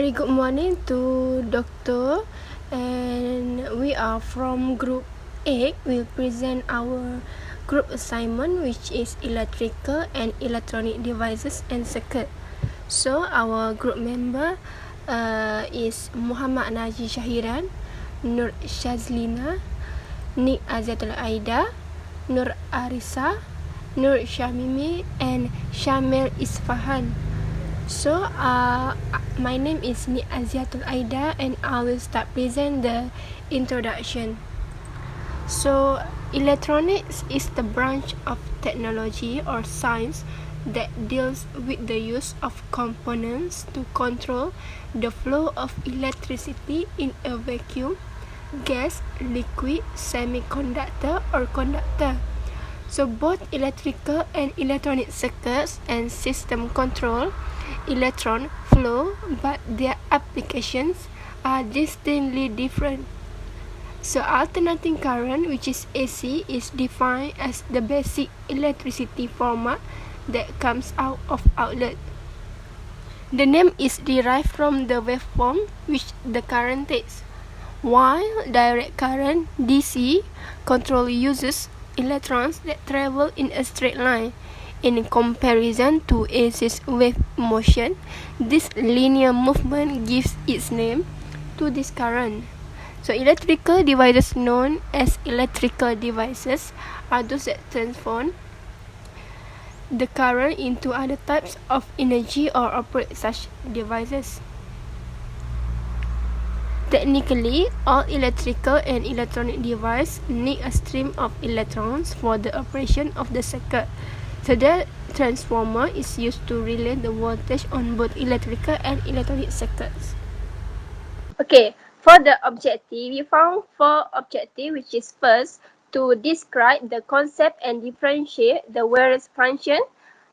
Very good morning to Doctor, and we are from Group 8. We'll present our group assignment, which is electrical and electronic devices and circuit. So our group member is MUHAMAD NAJIY SYAHIRAN, Nur SHAZLENA, Nik AZIATUL AIDA, Nur ARISSA, Nur SHAMIMI, and Shameel Isfahan. So, my name is AZIATUL AIDA, and I will start present the introduction. So, electronics is the branch of technology or science that deals with the use of components to control the flow of electricity in a vacuum, gas, liquid, semiconductor, or conductor. So both electrical and electronic circuits and system control electron flow, but their applications are distinctly different. So alternating current, which is AC, is defined as the basic electricity format that comes out of outlet. The name is derived from the waveform which the current takes, while direct current, DC, control uses electrons that travel in a straight line. In comparison to AC's wave motion, this linear movement gives its name to this current. So electrical devices known as electrical devices are those that transform the current into other types of energy or operate such devices. Technically, all electrical and electronic devices need a stream of electrons for the operation of the circuit. So the transformer is used to relay the voltage on both electrical and electronic circuits. Okay, for the objective, we found 4 objectives, which is first, to describe the concept and differentiate the various functions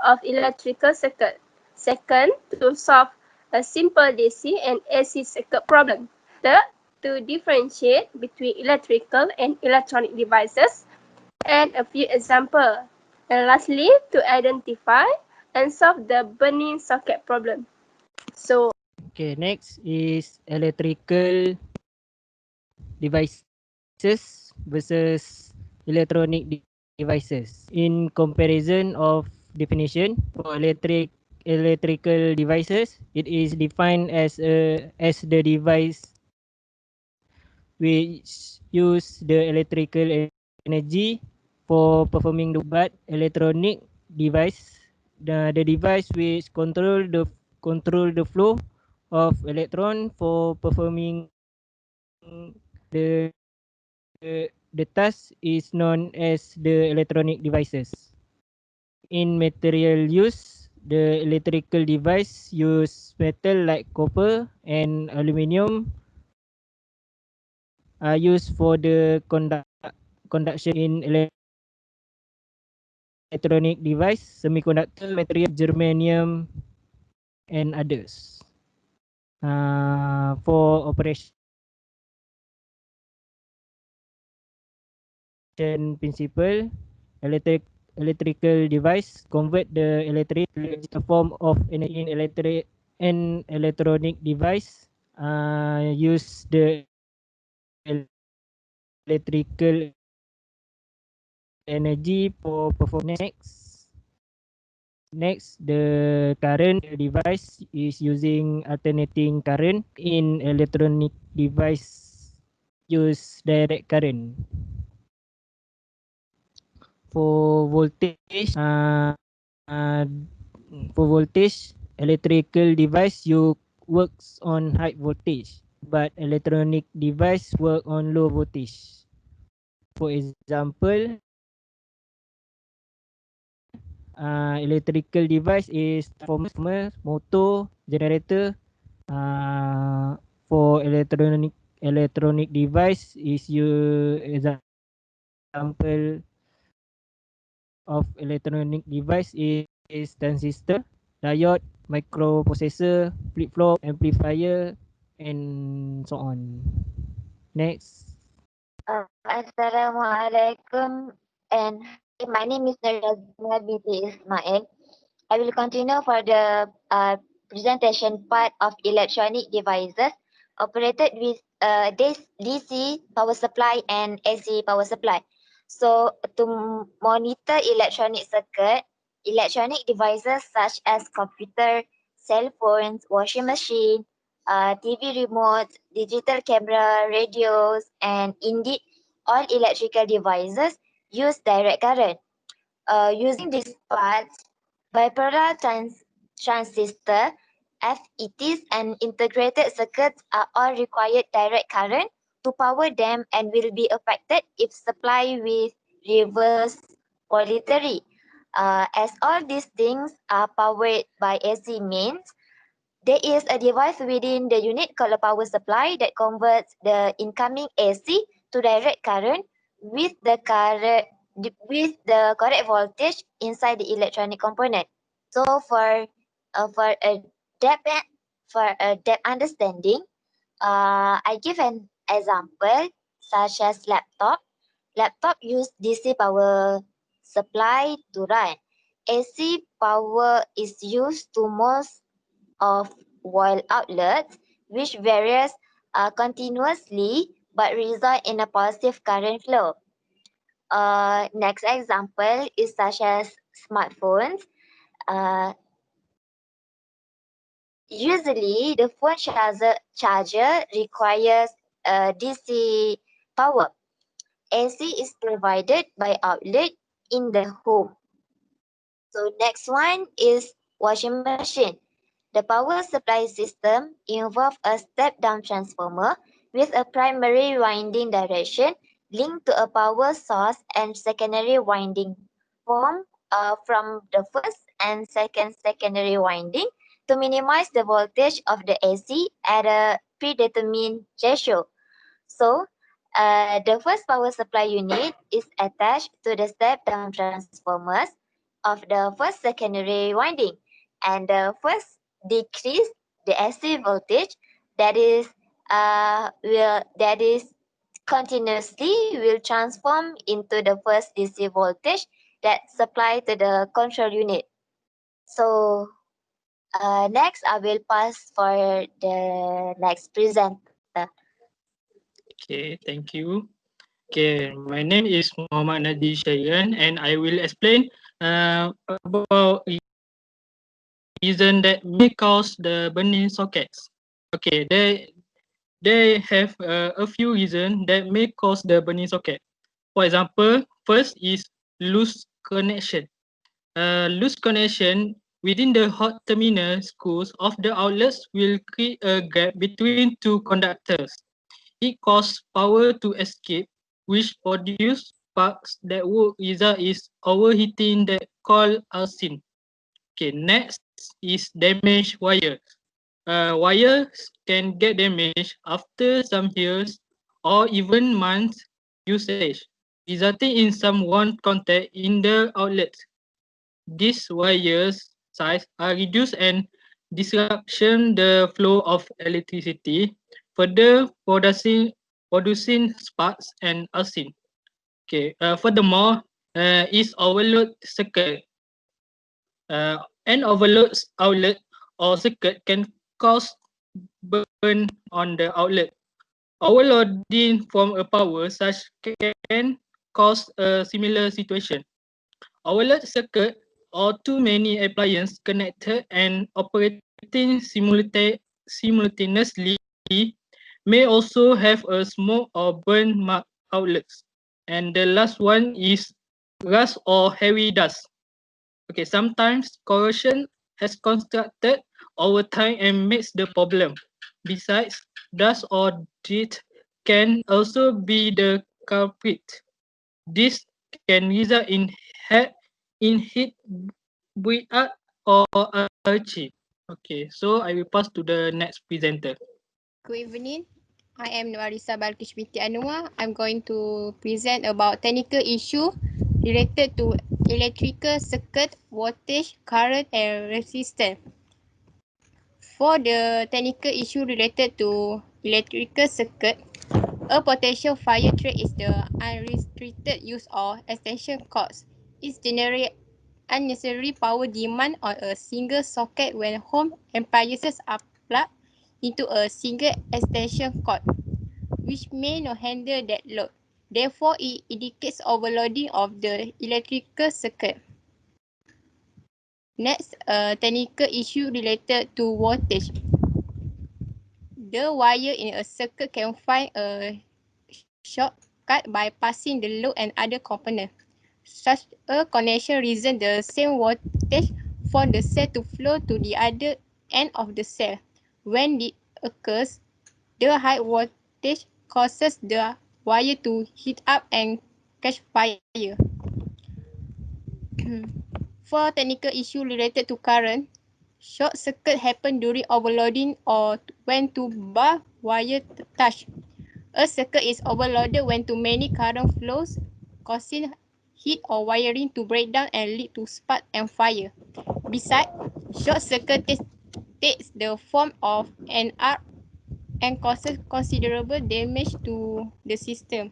of electrical circuit. Second, to solve a simple DC and AC circuit problem. Third, to differentiate between electrical and electronic devices, and a few examples. And lastly, to identify and solve the burning socket problem. So, Okay, next is electrical devices versus electronic devices. In comparison of definition for electrical devices, it is defined as the device which use the electrical energy for performing the but electronic device, the device which control the flow of electron for performing the the task is known as the electronic devices. In material use, the electrical device use metal like copper and aluminium are used for the conduction in electronic device, semiconductor material, germanium, and others. For operation principle, electrical device convert the electric to a form of energy in electronic device. Use the electrical energy for performance. Next, the current device is using alternating current. In electronic device, use direct current. For voltage, electrical device you works on high voltage, but electronic device work on low voltage. For example, electrical device is transformer, motor, generator. For electronic device is example of electronic device is transistor, diode, microprocessor, flip-flop, amplifier, and so on. Next. Assalamualaikum, and my name is Najma binti Ismail. I will continue for the presentation part of electronic devices operated with DC power supply and AC power supply. So to monitor electronic devices such as computer, cell phones, washing machine, TV remotes, digital camera, radios, and indeed all electrical devices use direct current. Using these parts, bipolar transistor, FETs, and integrated circuits are all required direct current to power them and will be affected if supplied with reverse polarity. As all these things are powered by AC means, there is a device within the unit called a power supply that converts the incoming AC to direct current with the correct voltage inside the electronic component. So for a depth understanding, I give an example such as laptop. Laptop use DC power supply to run. AC power is used to most of wall outlets, which varies continuously but result in a positive current flow. Next example is such as smartphones. Uh, Usually, the phone charger requires DC power. AC is provided by outlet in the home. So next one is washing machine. The power supply system involves a step-down transformer with a primary winding direction linked to a power source and secondary winding form from the first and second secondary winding to minimize the voltage of the AC at a predetermined ratio. So, the first power supply unit is attached to the step-down transformers of the first secondary winding, and the first decrease the AC voltage that is continuously will transform into the first DC voltage that supply to the control unit. So next I will pass for the next presenter. Okay, thank you. Okay, my name is Muhammad Najib Shahiran, and I will explain about reason that may cause the burning sockets. Okay, they have a few reasons that may cause the burning socket. For example, first is loose connection. Loose connection within the hot terminal screws of the outlets will create a gap between two conductors. It causes power to escape, which produce sparks that would result is overheating that called arcing. Okay, next is damaged wires. Wires can get damaged after some years or even months usage, resulting in some worn contact in the outlets. These wires size are reduced and disruption the flow of electricity, further producing sparks and arcing. Okay. Furthermore, is overload circuit. An overload outlet or circuit can cause burn on the outlet. Overloading from a power such can cause a similar situation. Overload circuit or too many appliances connected and operating simultaneously may also have a smoke or burn mark outlets. And the last one is rust or heavy dust. Okay, sometimes corrosion has constructed over time and makes the problem. Besides, dust or dirt can also be the culprit. This can result in heat breakout or allergy. Okay, so I will pass to the next presenter. Good evening. I am ARISSA BALQISH binti ANUAR. I'm going to present about technical issue related to electrical circuit, voltage, current and resistance. For the technical issue related to electrical circuit, a potential fire threat is the unrestricted use of extension cords. It's generally unnecessary power demand on a single socket when home appliances are plugged into a single extension cord, which may not handle that load. Therefore, it indicates overloading of the electrical circuit. Next, a technical issue related to voltage. The wire in a circuit can find a shortcut by passing the load and other components. Such a connection reasons the same voltage for the cell to flow to the other end of the cell. When it occurs, the high voltage causes the wire to heat up and catch fire. For technical issue related to current, short circuit happen during overloading or when two bar wire touch. A circuit is overloaded when too many current flows, causing heat or wiring to break down and lead to spark and fire. Besides, short circuit takes the form of an arc and causes considerable damage to the system.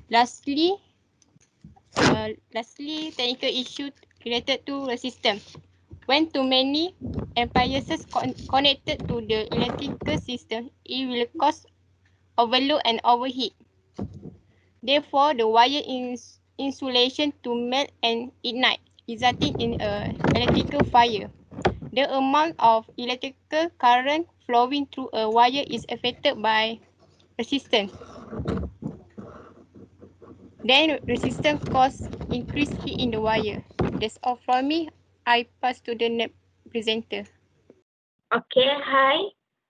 Lastly, technical issue related to the system. When too many appliances connected to the electrical system, it will cause overload and overheat. Therefore, the wire insulation to melt and ignite, resulting in an electrical fire. The amount of electrical current flowing through a wire is affected by resistance. Then resistance causes increased heat in the wire. That's all from me. I pass to the next presenter. Okay, hi.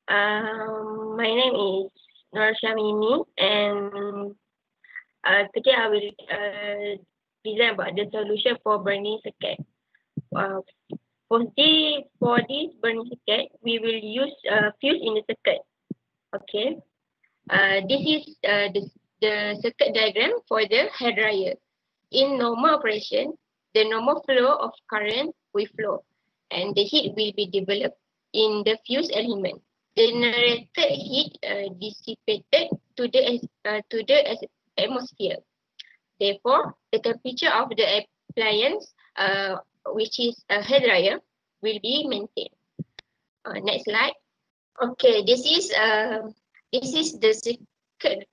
My name is Shamimi, and today I will present about the solution for burning circuit. Uh, for this burning circuit, we will use fuse in the circuit. Okay. This is the circuit diagram for the hair dryer. In normal operation, the normal flow of current will flow, and the heat will be developed in the fuse element. Generated heat dissipated to the atmosphere. Therefore, the temperature of the appliance, which is a hair dryer, will be maintained. Next slide. Okay, this is the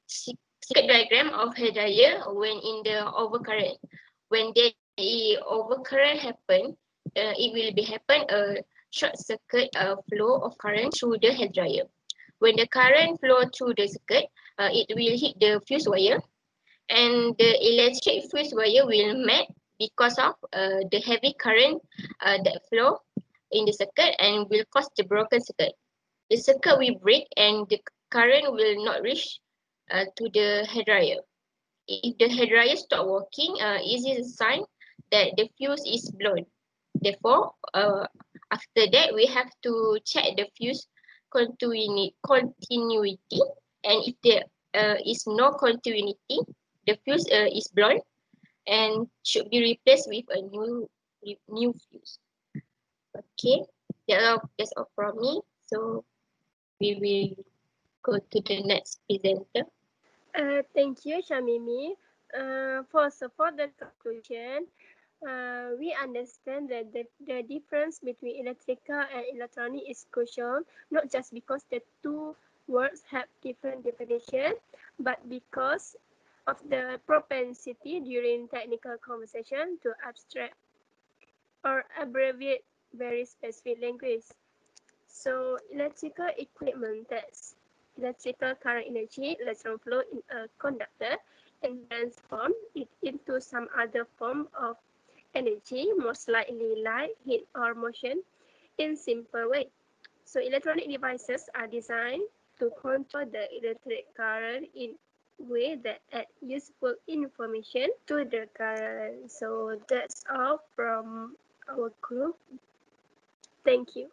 circuit diagram of hair dryer when in the overcurrent. When the overcurrent happen, it will be happen a short circuit flow of current through the hair dryer. When the current flow through the circuit, it will hit the fuse wire, and the electric fuse wire will melt because of the heavy current that flow in the circuit and will cause the broken circuit. The circuit will break and the current will not reach to the hair dryer. If the hair dryer stop working, it is a sign that the fuse is blown. Therefore, after that, we have to check the fuse continuity, and if there is no continuity, the fuse is blown and should be replaced with a new fuse. Okay, that's all from me. So we will go to the next presenter. Thank you, Shamimi. For support the conclusion, we understand that the difference between electrical and electronic is crucial, not just because the two words have different definition, but because of the propensity during technical conversation to abstract or abbreviate very specific language. So, electrical equipment tests electrical current energy, electron flow in a conductor, and transform it into some other form of energy, most likely light, heat, or motion, in simple way. So, electronic devices are designed to control the electric current in way that add useful information to the current. So that's all from our group. Thank you.